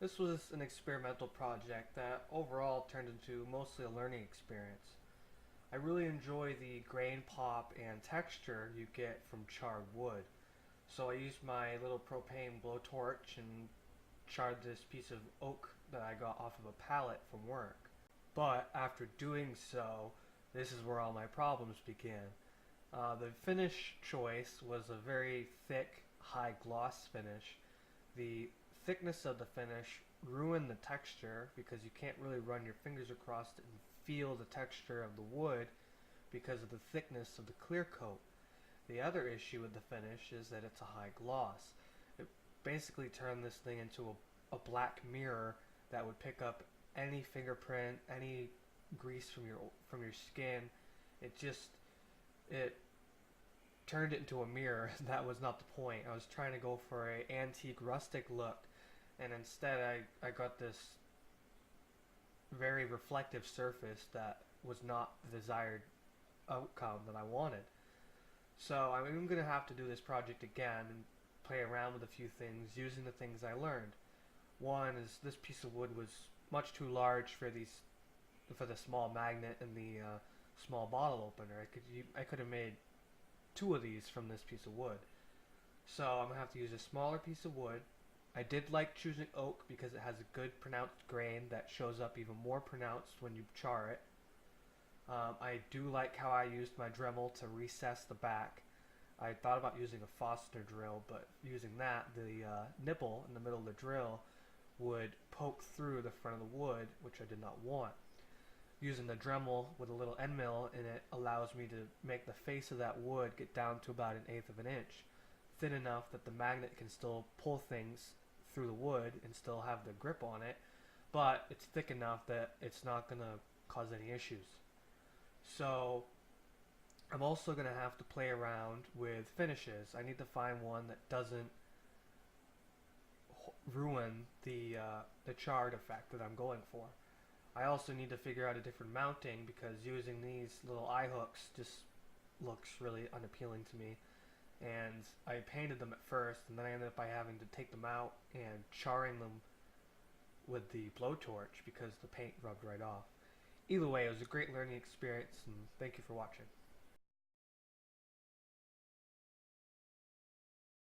This was an experimental project that overall turned into mostly a learning experience. I really enjoy the grain pop and texture you get from charred wood. So I used my little propane blowtorch and charred this piece of oak that I got off of a pallet from work. But after doing so, this is where all my problems began. The finish choice was a very thick, high gloss finish. The thickness of the finish ruined the texture because you can't really run your fingers across it and feel the texture of the wood because of the thickness of the clear coat. The other issue with the finish is that it's a high gloss. It basically turned this thing into a black mirror that would pick up any fingerprint, any grease from your skin. It turned it into a mirror. That was not the point. I was trying to go for a antique rustic look, and instead I got this very reflective surface that was not the desired outcome that I wanted. So I'm going to have to do this project again and play around with a few things using the things I learned. One is this piece of wood was much too large for the small magnet and the small bottle opener. I could have made two of these from this piece of wood. So I'm gonna have to use a smaller piece of wood. I did like choosing oak because it has a good pronounced grain that shows up even more pronounced when you char it. I do like how I used my Dremel to recess the back. I thought about using a Foster drill, but using that, the nipple in the middle of the drill would poke through the front of the wood, which I did not want. Using the Dremel with a little end mill in it allows me to make the face of that wood get down to about 1/8 of an inch, thin enough that the magnet can still pull things through the wood and still have the grip on it, but it's thick enough that it's not going to cause any issues. So I'm also going to have to play around with finishes. I need to find one that doesn't ruin the charred effect that I'm going for. I also need to figure out a different mounting because using these little eye hooks just looks really unappealing to me. And I painted them at first, and then I ended up by having to take them out and charring them with the blowtorch because the paint rubbed right off. Either way, it was a great learning experience, and thank you for watching.